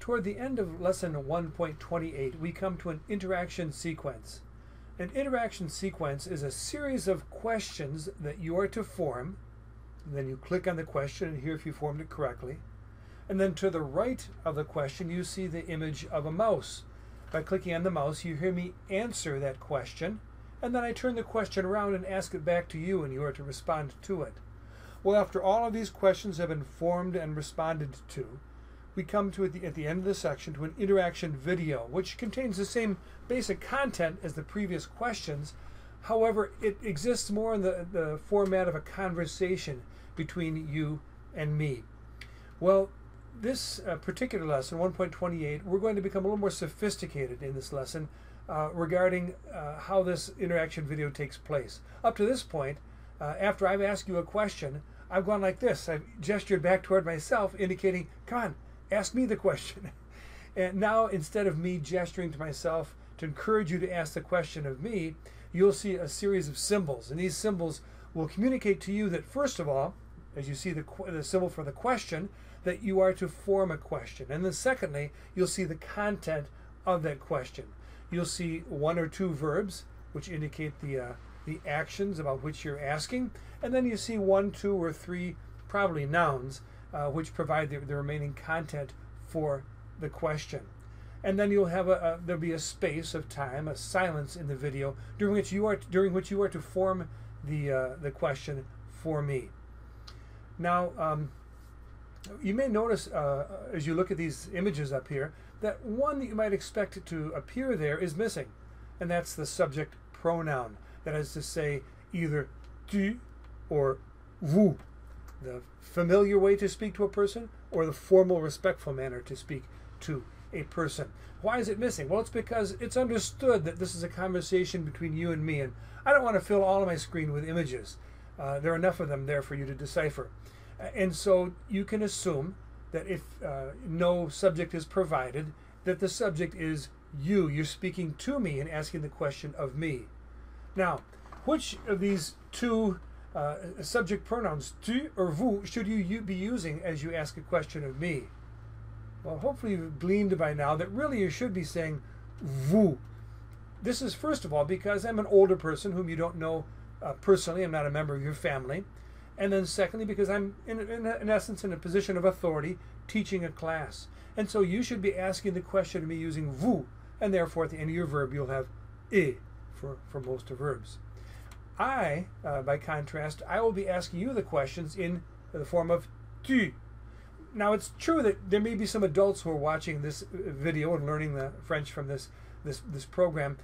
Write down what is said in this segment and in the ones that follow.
Toward the end of lesson 1.28, we come to an interaction sequence. An interaction sequence is a series of questions that you are to form. And then you click on the question and hear if you formed it correctly. And then to the right of the question, you see the image of a mouse. By clicking on the mouse, you hear me answer that question, and then I turn the question around and ask it back to you, and you are to respond to it. Well, after all of these questions have been formed and responded to, we come to, at the end of the section, to an interaction video, which contains the same basic content as the previous questions. However, it exists more in the format of a conversation between you and me. Well, this particular lesson, 1.28, we're going to become a little more sophisticated in this lesson regarding how this interaction video takes place. Up to this point, after I've asked you a question, I've gone like this. I've gestured back toward myself, indicating, come on, ask me the question. And now, instead of me gesturing to myself to encourage you to ask the question of me, you'll see a series of symbols. And these symbols will communicate to you that, first of all, as you see the symbol for the question, that you are to form a question. And then secondly, you'll see the content of that question. You'll see one or two verbs, which indicate the actions about which you're asking. And then you see one, two, or three, probably nouns, which provide the remaining content for the question. And then you'll have there'll be a space of time, a silence in the video, during which you are to form the question for me. Now, you may notice as you look at these images up here that one that you might expect to appear there is missing, and that's the subject pronoun. That is to say, either tu or vous, the familiar way to speak to a person, or the formal, respectful manner to speak to a person. Why is it missing? Well, it's because it's understood that this is a conversation between you and me, and I don't want to fill all of my screen with images. There are enough of them there for you to decipher. And so you can assume that if no subject is provided, that the subject is you. You're speaking to me and asking the question of me. Now, which of these two subject pronouns, tu or vous, should you be using as you ask a question of me? Well, hopefully you've gleaned by now that really you should be saying vous. This is, first of all, because I'm an older person whom you don't know personally. I'm not a member of your family. And then secondly, because I'm, in essence, in a position of authority teaching a class. And so you should be asking the question of me using vous, and therefore at the end of your verb you'll have et for most of verbs. I, by contrast, I will be asking you the questions in the form of tu. Now, it's true that there may be some adults who are watching this video and learning the French from this program.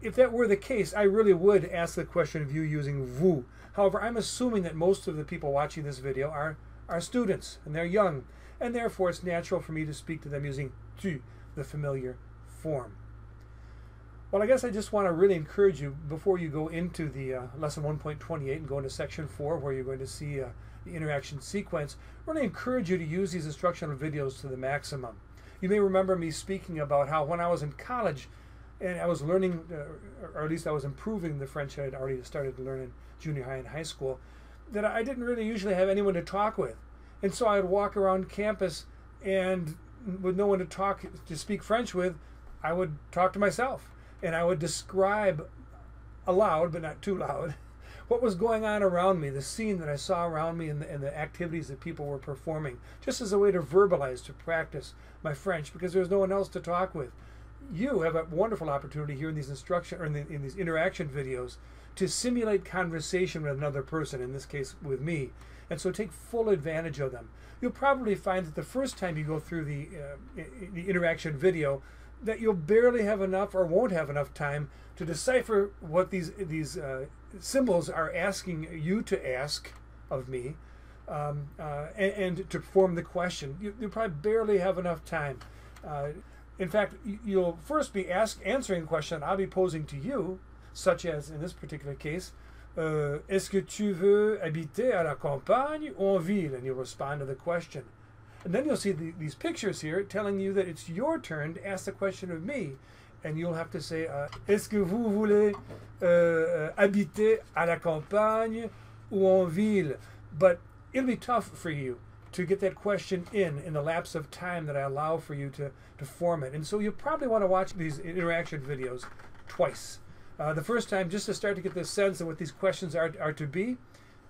If that were the case, I really would ask the question of you using vous. However, I'm assuming that most of the people watching this video are students, and they're young, and therefore it's natural for me to speak to them using tu, the familiar form. Well, I guess I just want to really encourage you, before you go into the lesson 1.28 and go into section 4, where you're going to see the interaction sequence, really encourage you to use these instructional videos to the maximum. You may remember me speaking about how when I was in college, and I was learning, or at least I was improving the French I had already started to learn in junior high and high school, that I didn't really usually have anyone to talk with. And so I would walk around campus, and with no one to speak French with, I would talk to myself. And I would describe aloud, but not too loud, what was going on around me, the scene that I saw around me, and the activities that people were performing, just as a way to verbalize, to practice my French, because there's no one else to talk with. You have a wonderful opportunity here in these in these interaction videos to simulate conversation with another person, in this case with me, and so take full advantage of them. You'll probably find that the first time you go through the interaction video, that you'll barely have enough or won't have enough time to decipher what these symbols are asking you to ask of me, and to form the question. You'll probably barely have enough time. In fact, you'll first be answering a question I'll be posing to you, such as in this particular case, est-ce que tu veux habiter à la campagne ou en ville? And you'll respond to the question. And then you'll see these pictures here telling you that it's your turn to ask the question of me. And you'll have to say, est-ce que vous voulez habiter à la campagne ou en ville? But it'll be tough for you to get that question in the lapse of time that I allow for you to form it. And so you probably want to watch these interaction videos twice. The first time just to start to get the sense of what these questions are to be,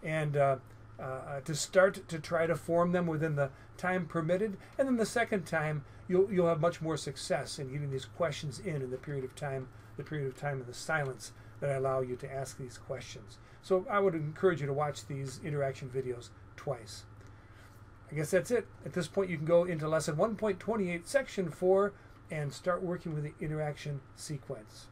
and to start to try to form them within the time permitted. And then the second time you'll have much more success in getting these questions in the period of time, and the silence that I allow you to ask these questions. So I would encourage you to watch these interaction videos twice. I guess that's it. At this point you can go into lesson 1.28 section 4 and start working with the interaction sequence.